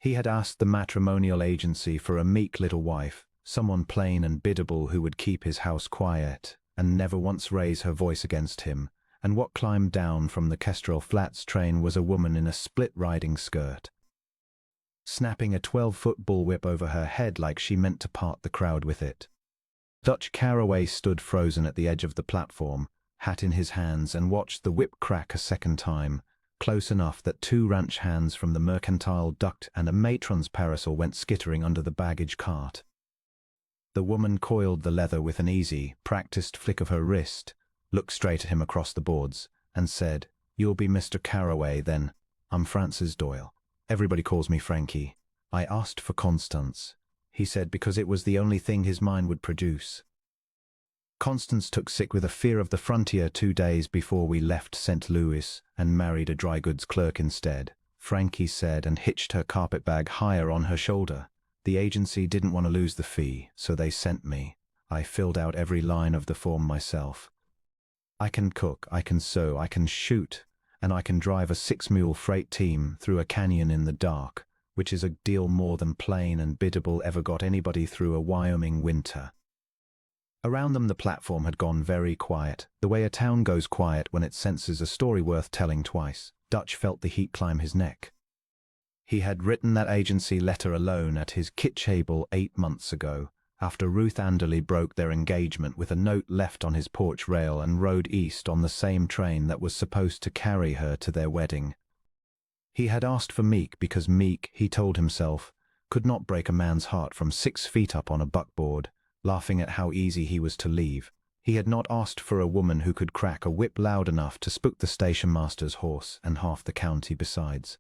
He had asked the matrimonial agency for a meek little wife, someone plain and biddable who would keep his house quiet and never once raise her voice against him, and what climbed down from the Kestrel Flats train was a woman in a split riding skirt, snapping a 12-foot bullwhip over her head like she meant to part the crowd with it. Dutch Caraway stood frozen at the edge of the platform, hat in his hands, and watched the whip crack a second time, close enough that 2 ranch hands from the mercantile ducked and a matron's parasol went skittering under the baggage cart. The woman coiled the leather with an easy, practiced flick of her wrist, looked straight at him across the boards, and said, "You'll be Mr. Caraway, then. I'm Francis Doyle. Everybody calls me Frankie. I asked for Constance," he said, because it was the only thing his mind would produce. "Constance took sick with a fear of the frontier 2 days before we left St. Louis and married a dry goods clerk instead," Frankie said, and hitched her carpet bag higher on her shoulder. "The agency didn't want to lose the fee, so they sent me. I filled out every line of the form myself. I can cook, I can sew, I can shoot, and I can drive a 6-mule freight team through a canyon in the dark, which is a deal more than plain and biddable ever got anybody through a Wyoming winter." Around them the platform had gone very quiet, the way a town goes quiet when it senses a story worth telling twice. Dutch felt the heat climb his neck. He had written that agency letter alone at his kitchen 8 months ago, after Ruth Anderley broke their engagement, with a note left on his porch rail, and rode east on the same train that was supposed to carry her to their wedding. He had asked for Meek because Meek, he told himself, could not break a man's heart from 6 feet up on a buckboard, laughing at how easy he was to leave. He had not asked for a woman who could crack a whip loud enough to spook the station master's horse and half the county besides.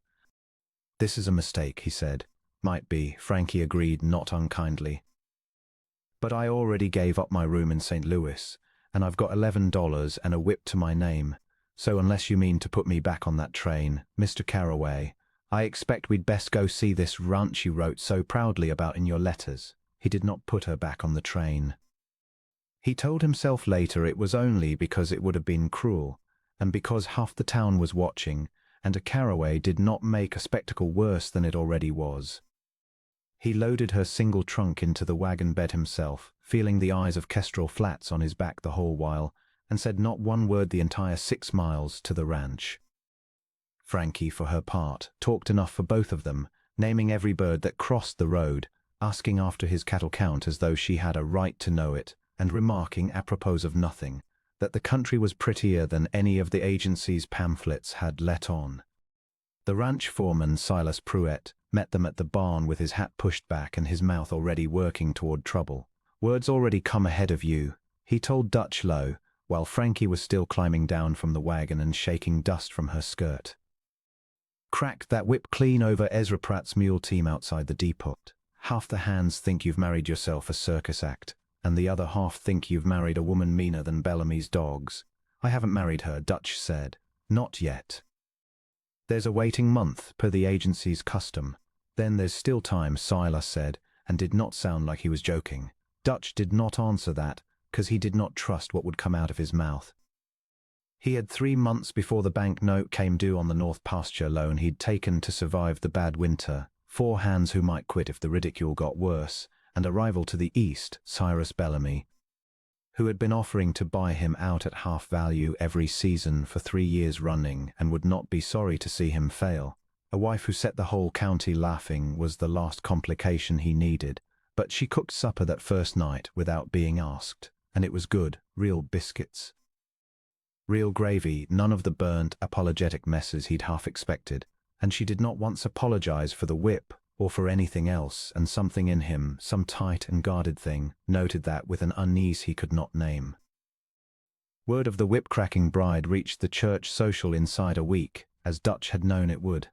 "This is a mistake," he said. "Might be," Frankie agreed, not unkindly. "But I already gave up my room in St. Louis, and I've got $11 and a whip to my name, so unless you mean to put me back on that train, Mr. Caraway, I expect we'd best go see this ranch you wrote so proudly about in your letters." He did not put her back on the train. He told himself later it was only because it would have been cruel, and because half the town was watching, and a Caraway did not make a spectacle worse than it already was. He loaded her single trunk into the wagon bed himself, feeling the eyes of Kestrel Flats on his back the whole while, and said not one word the entire 6 miles to the ranch. Frankie, for her part, talked enough for both of them, naming every bird that crossed the road, asking after his cattle count as though she had a right to know it, and remarking, apropos of nothing, that the country was prettier than any of the agency's pamphlets had let on. The ranch foreman, Silas Pruitt, met them at the barn with his hat pushed back and his mouth already working toward trouble. "Word's already come ahead of you," he told Dutch low, while Frankie was still climbing down from the wagon and shaking dust from her skirt. "Cracked that whip clean over Ezra Pratt's mule team outside the depot. Half the hands think you've married yourself a circus act, and the other half think you've married a woman meaner than Bellamy's dogs." "I haven't married her," Dutch said. "Not yet. There's a waiting month, per the agency's custom. Then there's still time," Silas said, and did not sound like he was joking. Dutch did not answer that, because he did not trust what would come out of his mouth. He had 3 months before the bank note came due on the North Pasture loan he'd taken to survive the bad winter, 4 hands who might quit if the ridicule got worse, and a rival to the east, Cyrus Bellamy, who had been offering to buy him out at half value every season for 3 years running and would not be sorry to see him fail. A wife who set the whole county laughing was the last complication he needed, but she cooked supper that first night without being asked, and it was good, real biscuits. Real gravy, none of the burnt, apologetic messes he'd half expected, and she did not once apologize for the whip or for anything else, and something in him, some tight and guarded thing, noted that with an unease he could not name. Word of the whip-cracking bride reached the church social inside a week, as Dutch had known it would.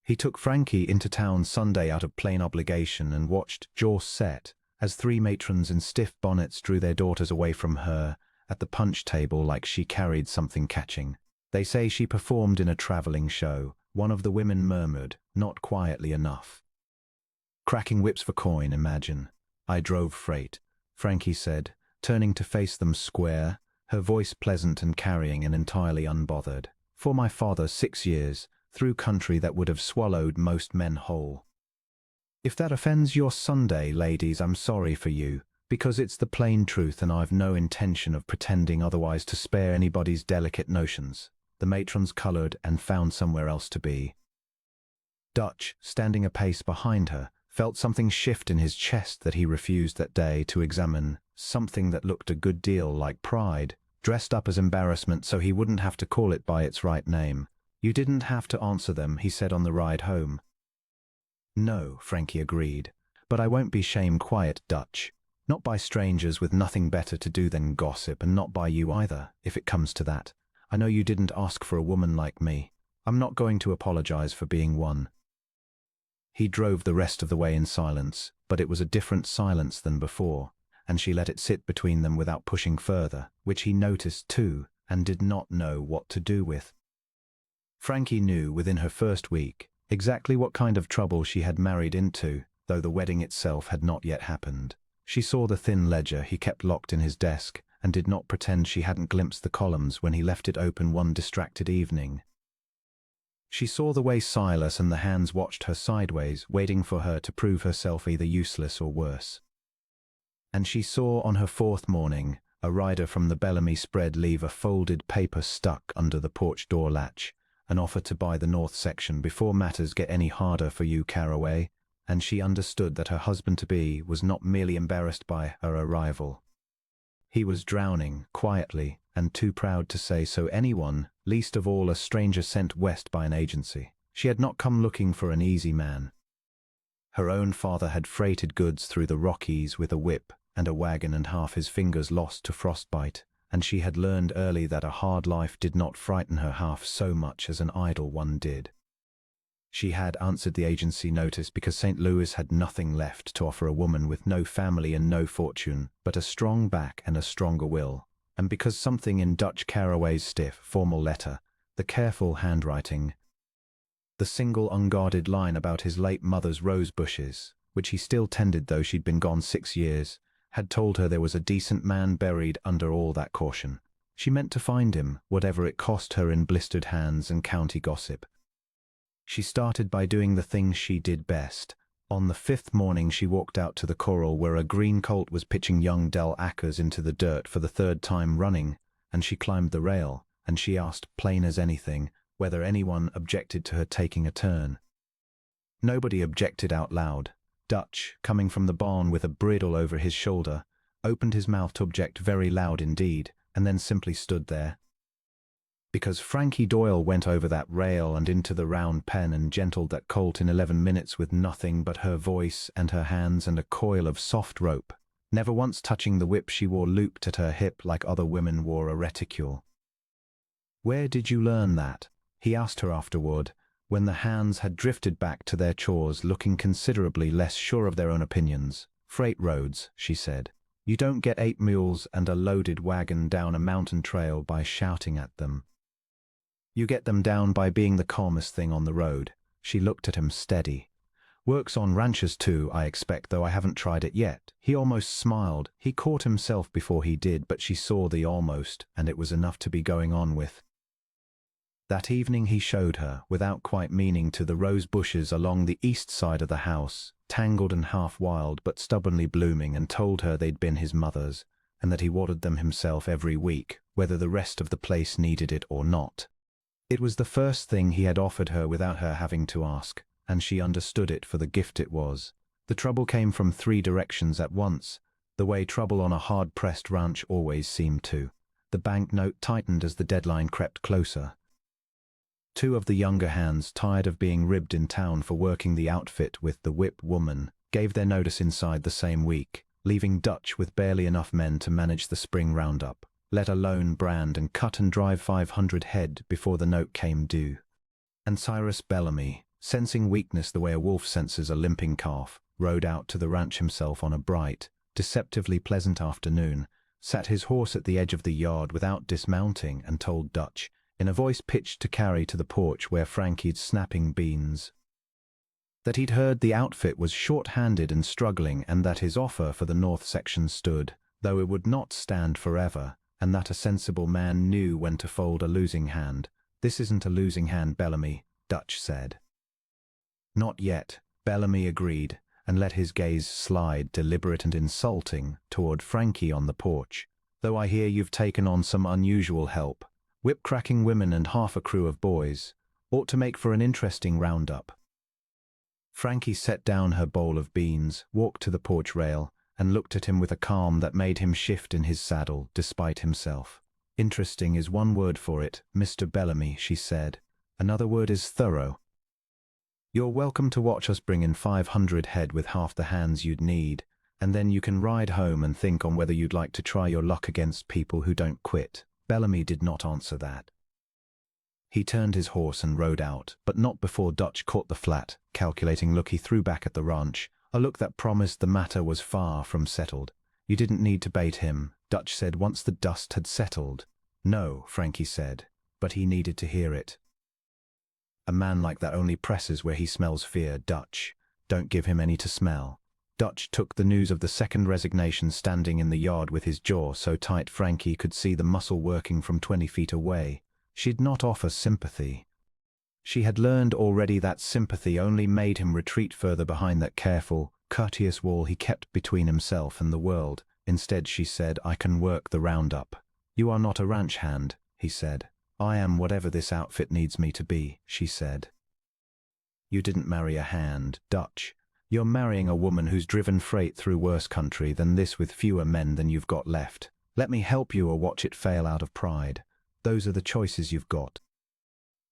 He took Frankie into town Sunday out of plain obligation and watched, jaw set, as 3 matrons in stiff bonnets drew their daughters away from her at the punch table like she carried something catching. "They say she performed in a traveling show," one of the women murmured, not quietly enough. "Cracking whips for coin, imagine. I drove freight," Frankie said, turning to face them square, her voice pleasant and carrying and entirely unbothered. "For my father 6 years, through country that would have swallowed most men whole. If that offends your Sunday, ladies, I'm sorry for you, because it's the plain truth and I've no intention of pretending otherwise to spare anybody's delicate notions. The matrons coloured and found somewhere else to be. Dutch, standing a pace behind her, felt something shift in his chest that he refused that day to examine, something that looked a good deal like pride, dressed up as embarrassment so he wouldn't have to call it by its right name. You didn't have to answer them, he said on the ride home. No, Frankie agreed, but I won't be shame-quiet, Dutch. Not by strangers with nothing better to do than gossip, and not by you either, if it comes to that. I know you didn't ask for a woman like me. I'm not going to apologize for being one. He drove the rest of the way in silence, but it was a different silence than before, and she let it sit between them without pushing further, which he noticed too, and did not know what to do with. Frankie knew within her first week exactly what kind of trouble she had married into, though the wedding itself had not yet happened. She saw the thin ledger he kept locked in his desk, and did not pretend she hadn't glimpsed the columns when he left it open one distracted evening. She saw the way Silas and the hands watched her sideways, waiting for her to prove herself either useless or worse. And she saw on her fourth morning a rider from the Bellamy spread leave a folded paper stuck under the porch door latch, an offer to buy the north section before matters get any harder for you, Caraway, and she understood that her husband-to-be was not merely embarrassed by her arrival. He was drowning, quietly, and too proud to say so anyone, least of all a stranger sent west by an agency. She had not come looking for an easy man. Her own father had freighted goods through the Rockies with a whip and a wagon and half his fingers lost to frostbite, and she had learned early that a hard life did not frighten her half so much as an idle one did. She had answered the agency notice because St. Louis had nothing left to offer a woman with no family and no fortune, but a strong back and a stronger will, and because something in Dutch Caraway's stiff, formal letter, the careful handwriting, the single unguarded line about his late mother's rose bushes, which he still tended though she'd been gone 6 years, had told her there was a decent man buried under all that caution. She meant to find him, whatever it cost her in blistered hands and county gossip. She started by doing the things she did best. On the 5th morning she walked out to the corral where a green colt was pitching young Del Ackers into the dirt for the 3rd time running, and she climbed the rail, and she asked, plain as anything, whether anyone objected to her taking a turn. Nobody objected out loud. Dutch, coming from the barn with a bridle over his shoulder, opened his mouth to object very loud indeed, and then simply stood there. Because Frankie Doyle went over that rail and into the round pen and gentled that colt in 11 minutes with nothing but her voice and her hands and a coil of soft rope, never once touching the whip she wore looped at her hip like other women wore a reticule. "Where did you learn that?" he asked her afterward, when the hands had drifted back to their chores looking considerably less sure of their own opinions. "Freight roads," she said. "You don't get 8 mules and a loaded wagon down a mountain trail by shouting at them. You get them down by being the calmest thing on the road." She looked at him steady. "Works on ranches too, I expect, though I haven't tried it yet." He almost smiled. He caught himself before he did, but she saw the almost, and it was enough to be going on with. That evening he showed her, without quite meaning to, the rose bushes along the east side of the house, tangled and half wild but stubbornly blooming, and told her they'd been his mother's, and that he watered them himself every week, whether the rest of the place needed it or not. It was the first thing he had offered her without her having to ask, and she understood it for the gift it was. The trouble came from 3 directions at once, the way trouble on a hard-pressed ranch always seemed to. The banknote tightened as the deadline crept closer. 2 of the younger hands, tired of being ribbed in town for working the outfit with the whip woman, gave their notice inside the same week, leaving Dutch with barely enough men to manage the spring roundup, let alone brand and cut and drive 500 head before the note came due. And Cyrus Bellamy, sensing weakness the way a wolf senses a limping calf, rode out to the ranch himself on a bright, deceptively pleasant afternoon, sat his horse at the edge of the yard without dismounting, and told Dutch, in a voice pitched to carry to the porch where Frankie'd snapping beans, that he'd heard the outfit was short-handed and struggling, and that his offer for the north section stood, though it would not stand forever, and that a sensible man knew when to fold a losing hand. "This isn't a losing hand, Bellamy. Dutch said. Not yet, Bellamy agreed, and let his gaze slide, deliberate and insulting, toward Frankie on the porch. Though I hear you've taken on some unusual help. Whip-cracking women and half a crew of boys. Ought to make for an interesting roundup. Frankie set down her bowl of beans, walked to the porch rail, and looked at him with a calm that made him shift in his saddle, despite himself. Interesting is one word for it, Mr. Bellamy, she said. Another word is thorough. You're welcome to watch us bring in 500 head with half the hands you'd need, and then you can ride home and think on whether you'd like to try your luck against people who don't quit. Bellamy did not answer that. He turned his horse and rode out, but not before Dutch caught the flat, calculating look he threw back at the ranch, a look that promised the matter was far from settled. You didn't need to bait him, Dutch said once the dust had settled. No, Frankie said, but he needed to hear it. A man like that only presses where he smells fear, Dutch. Don't give him any to smell. Dutch took the news of the second resignation standing in the yard with his jaw so tight Frankie could see the muscle working from 20 feet away. She'd not offer sympathy. She had learned already that sympathy only made him retreat further behind that careful, courteous wall he kept between himself and the world. Instead, she said, I can work the roundup. You are not a ranch hand, he said. I am whatever this outfit needs me to be, she said. You didn't marry a hand, Dutch. You're marrying a woman who's driven freight through worse country than this with fewer men than you've got left. Let me help you or watch it fail out of pride. Those are the choices you've got.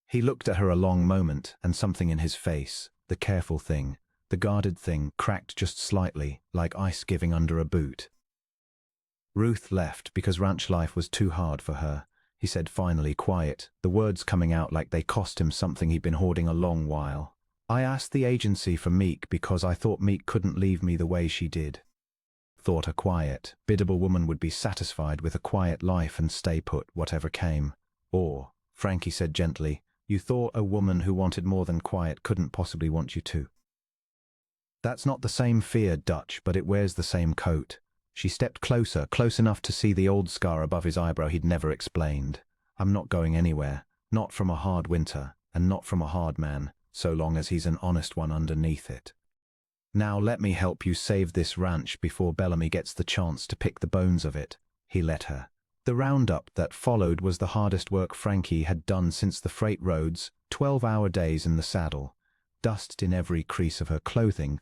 He looked at her a long moment, and something in his face, the careful thing, the guarded thing, cracked just slightly, like ice giving under a boot. Ruth left because ranch life was too hard for her, he said finally, quiet, the words coming out like they cost him something he'd been hoarding a long while. I asked the agency for Meek because I thought Meek couldn't leave me the way she did. Thought a quiet, biddable woman would be satisfied with a quiet life and stay put, whatever came. Or, Frankie said gently, you thought a woman who wanted more than quiet couldn't possibly want you to. That's not the same fear, Dutch, but it wears the same coat. She stepped closer, close enough to see the old scar above his eyebrow he'd never explained. I'm not going anywhere, not from a hard winter, and not from a hard man, so long as he's an honest one underneath it. Now let me help you save this ranch before Bellamy gets the chance to pick the bones of it. He let her. The roundup that followed was the hardest work Frankie had done since the freight roads, 12-hour days in the saddle. Dust in every crease of her clothing,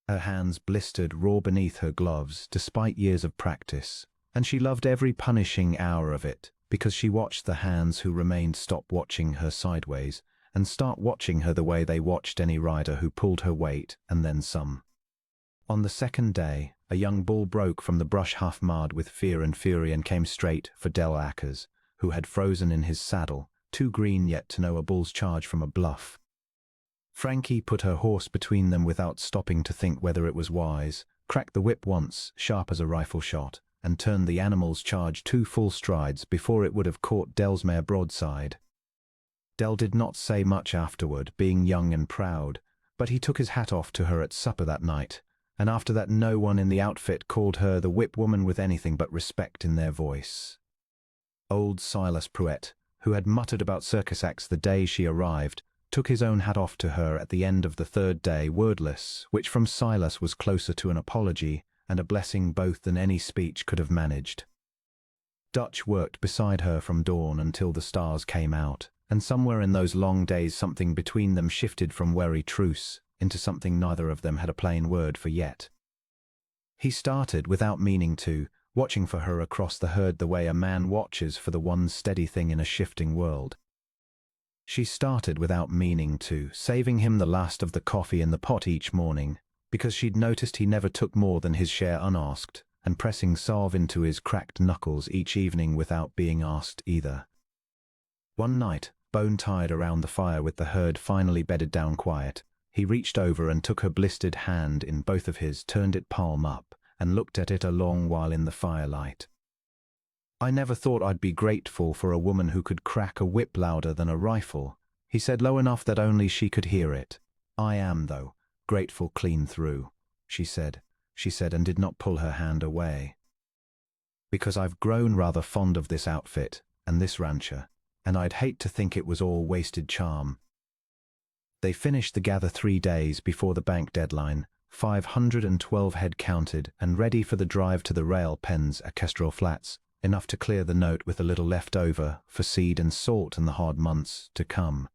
her hands blistered raw beneath her gloves, despite years of practice, and she loved every punishing hour of it, because she watched the hands who remained stop watching her sideways, and start watching her the way they watched any rider who pulled her weight, and then some. On the second day, a young bull broke from the brush half-marred with fear and fury and came straight for Del Ackers, who had frozen in his saddle, too green yet to know a bull's charge from a bluff. Frankie put her horse between them without stopping to think whether it was wise, cracked the whip once, sharp as a rifle shot, and turned the animal's charge 2 full strides before it would have caught Del's mare broadside. Del did not say much afterward, being young and proud, but he took his hat off to her at supper that night, and after that no one in the outfit called her the whip woman with anything but respect in their voice. Old Silas Pruett, who had muttered about circus acts the day she arrived, took his own hat off to her at the end of the third day, wordless, which from Silas was closer to an apology and a blessing both than any speech could have managed. Dutch worked beside her from dawn until the stars came out, and somewhere in those long days something between them shifted from wary truce into something neither of them had a plain word for yet. He started, without meaning to, watching for her across the herd the way a man watches for the one steady thing in a shifting world. She started without meaning to, saving him the last of the coffee in the pot each morning, because she'd noticed he never took more than his share unasked, and pressing salve into his cracked knuckles each evening without being asked either. One night, bone-tired around the fire with the herd finally bedded down quiet, he reached over and took her blistered hand in both of his, turned it palm up, and looked at it a long while in the firelight. I never thought I'd be grateful for a woman who could crack a whip louder than a rifle, he said low enough that only she could hear it. I am, though, grateful clean through, she said, and did not pull her hand away. Because I've grown rather fond of this outfit and this rancher, and I'd hate to think it was all wasted charm. They finished the gather 3 days before the bank deadline, 512 head counted and ready for the drive to the rail pens at Kestrel Flats, enough to clear the note with a little left over for seed and salt in the hard months to come.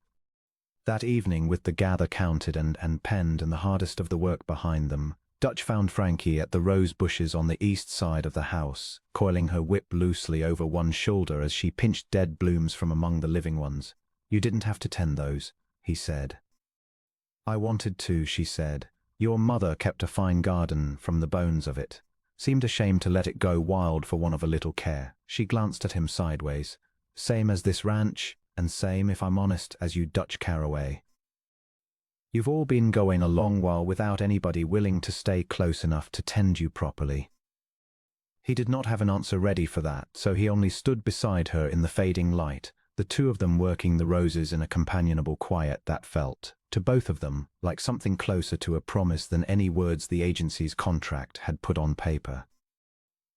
That evening, with the gather counted and penned and the hardest of the work behind them, Dutch found Frankie at the rose bushes on the east side of the house, coiling her whip loosely over one shoulder as she pinched dead blooms from among the living ones. "You didn't have to tend those," he said. "I wanted to," she said. "Your mother kept a fine garden from the bones of it. Seemed ashamed to let it go wild for want of a little care." She glanced at him sideways. "Same as this ranch, and same, if I'm honest, as you Dutch Caraway. You've all been going a long while without anybody willing to stay close enough to tend you properly." He did not have an answer ready for that, so he only stood beside her in the fading light, the two of them working the roses in a companionable quiet that felt, to both of them, like something closer to a promise than any words the agency's contract had put on paper.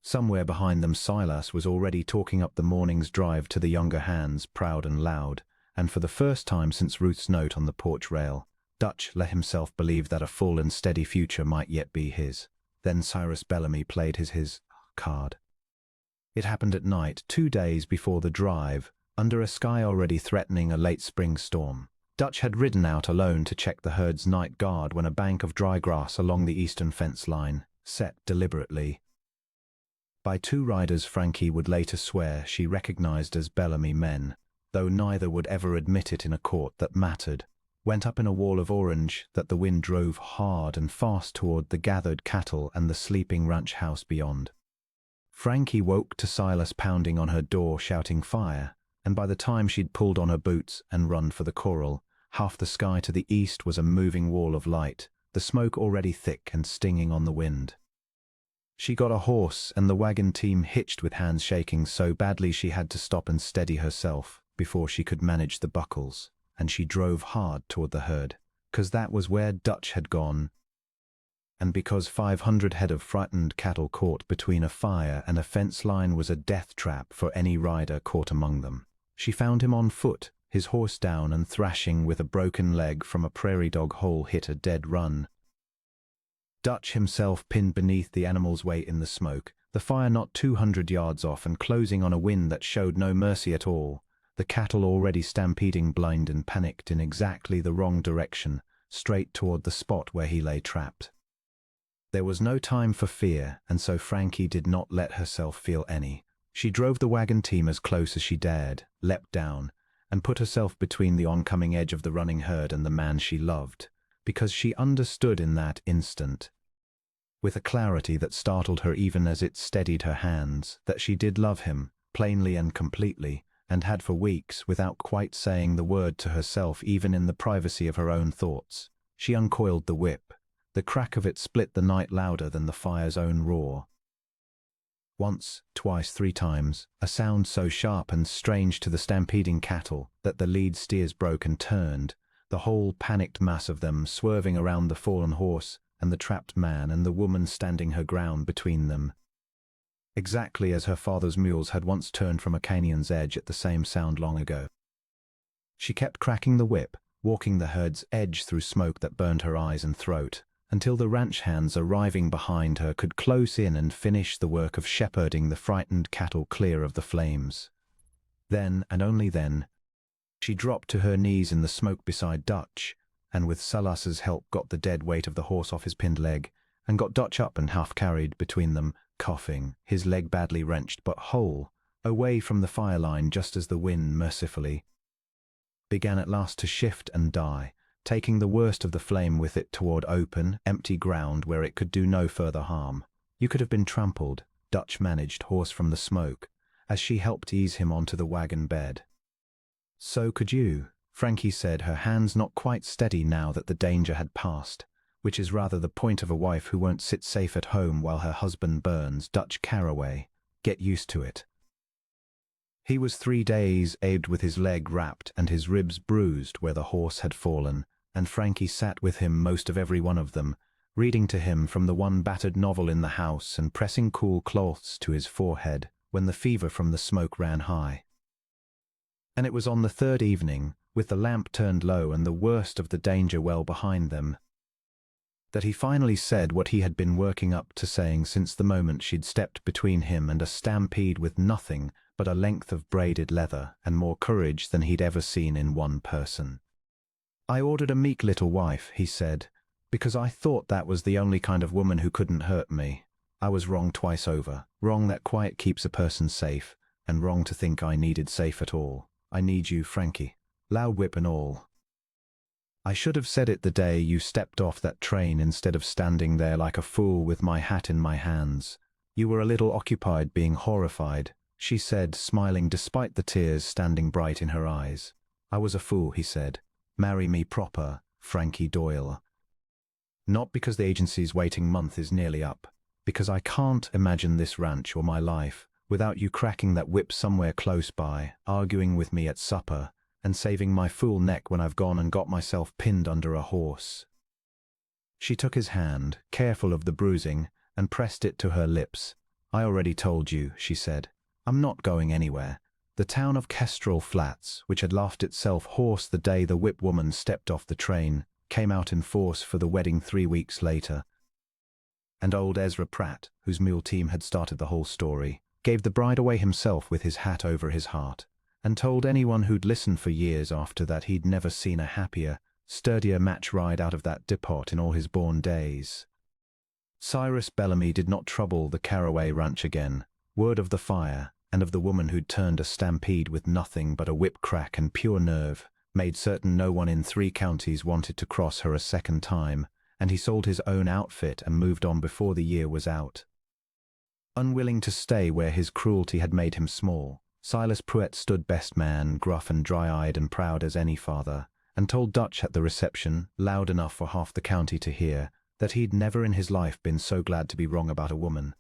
Somewhere behind them Silas was already talking up the morning's drive to the younger hands, proud and loud, and for the first time since Ruth's note on the porch rail, Dutch let himself believe that a full and steady future might yet be his. Then Cyrus Bellamy played his card. It happened at night, 2 days before the drive, under a sky already threatening a late spring storm. Dutch had ridden out alone to check the herd's night guard when a bank of dry grass along the eastern fence line, set deliberately by 2 riders Frankie would later swear she recognized as Bellamy men, though neither would ever admit it in a court that mattered, went up in a wall of orange that the wind drove hard and fast toward the gathered cattle and the sleeping ranch house beyond. Frankie woke to Silas pounding on her door shouting fire, and by the time she'd pulled on her boots and run for the corral, half the sky to the east was a moving wall of light, the smoke already thick and stinging on the wind. She got a horse, and the wagon team hitched with hands shaking so badly she had to stop and steady herself before she could manage the buckles, and she drove hard toward the herd, 'cause that was where Dutch had gone, and because 500 head of frightened cattle caught between a fire and a fence line was a death trap for any rider caught among them. She found him on foot, his horse down and thrashing with a broken leg from a prairie dog hole hit a dead run. Dutch himself pinned beneath the animal's weight in the smoke, the fire not 200 yards off and closing on a wind that showed no mercy at all, the cattle already stampeding blind and panicked in exactly the wrong direction, straight toward the spot where he lay trapped. There was no time for fear, and so Frankie did not let herself feel any. She drove the wagon team as close as she dared, leapt down, and put herself between the oncoming edge of the running herd and the man she loved, because she understood in that instant, with a clarity that startled her even as it steadied her hands, that she did love him, plainly and completely, and had for weeks, without quite saying the word to herself even in the privacy of her own thoughts. She uncoiled the whip. The crack of it split the night louder than the fire's own roar. Once, twice, 3 times, a sound so sharp and strange to the stampeding cattle that the lead steers broke and turned, the whole panicked mass of them swerving around the fallen horse and the trapped man and the woman standing her ground between them. Exactly as her father's mules had once turned from a canyon's edge at the same sound long ago. She kept cracking the whip, walking the herd's edge through smoke that burned her eyes and throat, until the ranch hands arriving behind her could close in and finish the work of shepherding the frightened cattle clear of the flames. Then, and only then, she dropped to her knees in the smoke beside Dutch, and with Silas's help got the dead weight of the horse off his pinned leg, and got Dutch up and half-carried between them, coughing, his leg badly wrenched but whole, away from the fire line just as the wind mercifully began at last to shift and die, taking the worst of the flame with it toward open, empty ground where it could do no further harm. "You could have been trampled," Dutch managed, hoarse from the smoke, as she helped ease him onto the wagon bed. "So could you," Frankie said, her hands not quite steady now that the danger had passed, which is rather the point of a wife who won't sit safe at home while her husband burns. "Dutch Caraway. Get used to it." He was 3 days abed with his leg wrapped and his ribs bruised where the horse had fallen, and Frankie sat with him most of every one of them, reading to him from the one battered novel in the house and pressing cool cloths to his forehead when the fever from the smoke ran high. And it was on the 3rd evening, with the lamp turned low and the worst of the danger well behind them, that he finally said what he had been working up to saying since the moment she'd stepped between him and a stampede with nothing but a length of braided leather and more courage than he'd ever seen in one person. "I ordered a meek little wife," he said, "because I thought that was the only kind of woman who couldn't hurt me. I was wrong twice over. Wrong that quiet keeps a person safe, and wrong to think I needed safe at all. I need you, Frankie. Loud whip and all. I should have said it the day you stepped off that train instead of standing there like a fool with my hat in my hands. You were a little occupied being horrified," she said, smiling despite the tears standing bright in her eyes. "I was a fool," he said. "Marry me proper, Frankie Doyle. Not because the agency's waiting month is nearly up, because I can't imagine this ranch or my life without you cracking that whip somewhere close by, arguing with me at supper, and saving my fool neck when I've gone and got myself pinned under a horse." She took his hand, careful of the bruising, and pressed it to her lips. "I already told you," she said. "I'm not going anywhere." The town of Kestrel Flats, which had laughed itself hoarse the day the whip woman stepped off the train, came out in force for the wedding 3 weeks later. And old Ezra Pratt, whose mule team had started the whole story, gave the bride away himself with his hat over his heart, and told anyone who'd listened for years after that he'd never seen a happier, sturdier match ride out of that depot in all his born days. Cyrus Bellamy did not trouble the Caraway Ranch again. Word of the fire, and of the woman who'd turned a stampede with nothing but a whip crack and pure nerve, made certain no one in 3 counties wanted to cross her a second time, and he sold his own outfit and moved on before the year was out. Unwilling to stay where his cruelty had made him small, Silas Pruett stood best man, gruff and dry-eyed and proud as any father, and told Dutch at the reception, loud enough for half the county to hear, that he'd never in his life been so glad to be wrong about a woman.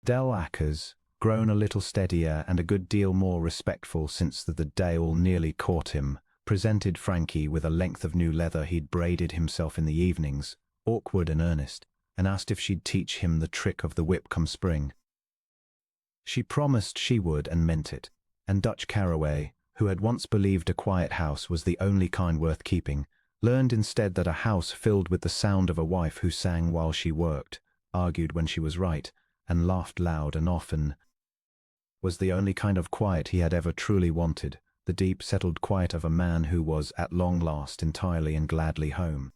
Del Ackers, grown a little steadier and a good deal more respectful since the Dale nearly caught him, presented Frankie with a length of new leather he'd braided himself in the evenings, awkward and earnest, and asked if she'd teach him the trick of the whip come spring. She promised she would and meant it, and Dutch Caraway, who had once believed a quiet house was the only kind worth keeping, learned instead that a house filled with the sound of a wife who sang while she worked, argued when she was right, and laughed loud and often, was the only kind of quiet he had ever truly wanted, the deep, settled quiet of a man who was, at long last, entirely and gladly home.